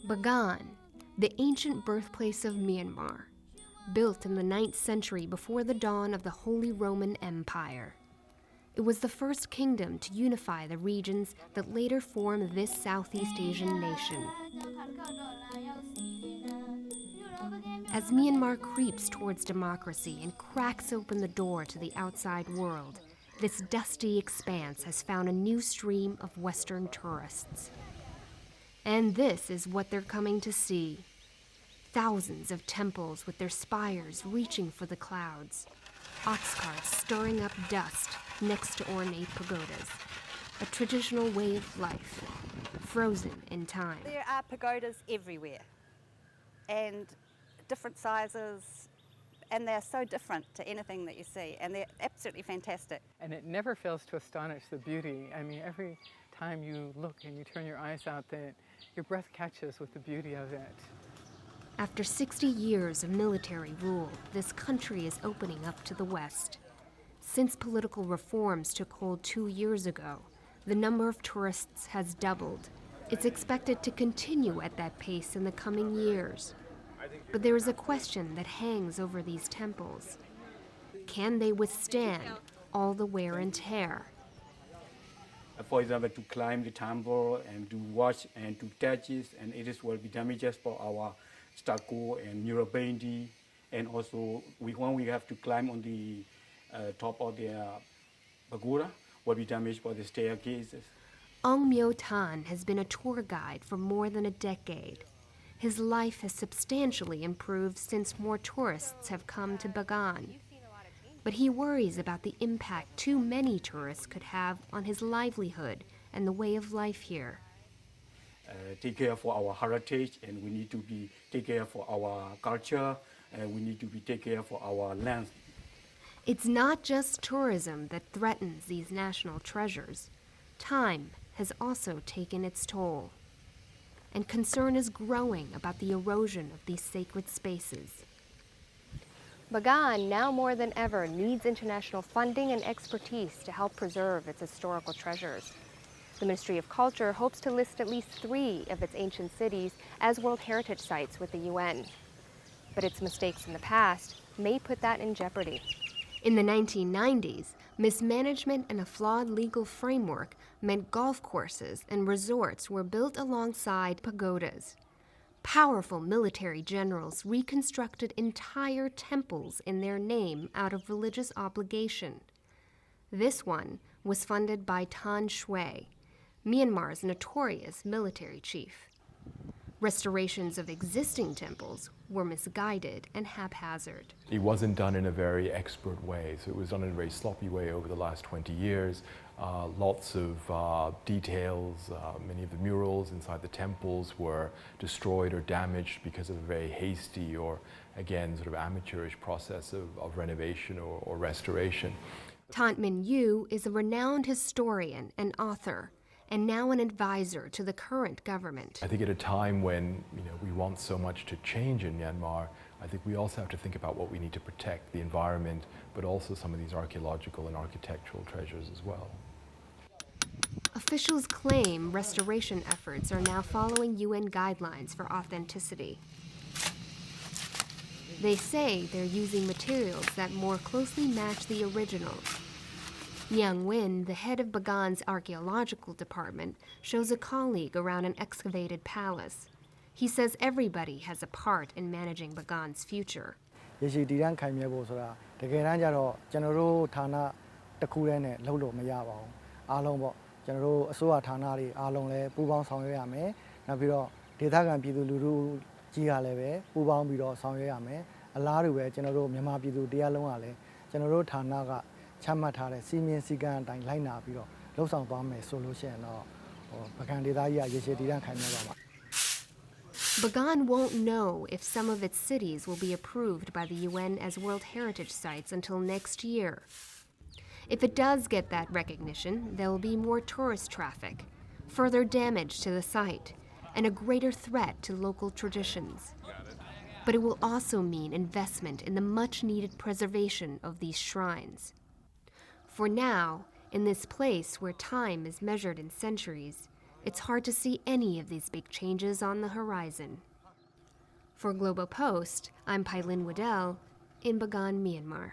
Bagan, the ancient birthplace of Myanmar, built in the 9th century before the dawn of the Holy Roman Empire. It was the first kingdom to unify the regions that later formed this Southeast Asian nation. As Myanmar creeps towards democracy and cracks open the door to the outside world, this dusty expanse has found a new stream of Western tourists. And this is what they're coming to see. Thousands of temples with their spires reaching for the clouds. Ox carts stirring up dust next to ornate pagodas. A traditional way of life, frozen in time. There are pagodas everywhere, and different sizes, and they're so different to anything that you see, and they're absolutely fantastic. And it never fails to astonish the beauty. I mean, every time you look and you turn your eyes out, your breath catches with the beauty of it. After 60 years of military rule, this country is opening up to the West. Since political reforms took hold 2 years ago, the number of tourists has doubled. It's expected to continue at that pace in the coming years. But there is a question that hangs over these temples. Can they withstand all the wear and tear? For example, to climb the temple and to watch and to touch it, and it will be damages for our stucco and mural painting, and also when we have to climb on the top of the pagoda, will be damaged for the staircases. Ong Myo Tan has been a tour guide for more than a decade. His life has substantially improved since more tourists have come to Bagan. But he worries about the impact too many tourists could have on his livelihood and the way of life here. Take care for our heritage, and we need to take care for our culture, and we need to take care for our land. It's not just tourism that threatens these national treasures. Time has also taken its toll. And concern is growing about the erosion of these sacred spaces. Bagan, now more than ever, needs international funding and expertise to help preserve its historical treasures. The Ministry of Culture hopes to list at least 3 of its ancient cities as World Heritage Sites with the UN. But its mistakes in the past may put that in jeopardy. In the 1990s, mismanagement and a flawed legal framework meant golf courses and resorts were built alongside pagodas. Powerful military generals reconstructed entire temples in their name out of religious obligation. This one was funded by Tan Shui, Myanmar's notorious military chief. Restorations of existing temples were misguided and haphazard. It wasn't done in a very expert way, so it was done in a very sloppy way over the last 20 years. Lots of details, many of the murals inside the temples were destroyed or damaged because of a very hasty or, again, sort of amateurish process of renovation or restoration. Tant Min Yu is a renowned historian and author, and now an advisor to the current government. I think at a time when we want so much to change in Myanmar, I think we also have to think about what we need to protect, the environment, but also some of these archaeological and architectural treasures as well. Officials claim restoration efforts are now following UN guidelines for authenticity. They say they're using materials that more closely match the originals. Yang Win, the head of Bagan's archaeological department, shows a colleague around an excavated palace. He says everybody has a part in managing Bagan's future. Bagan won't know if some of its cities will be approved by the UN as World Heritage Sites until next year. If it does get that recognition, there will be more tourist traffic, further damage to the site, and a greater threat to local traditions. But it will also mean investment in the much-needed preservation of these shrines. For now, in this place where time is measured in centuries, it's hard to see any of these big changes on the horizon. For Global Post, I'm Pailin Waddell in Bagan, Myanmar.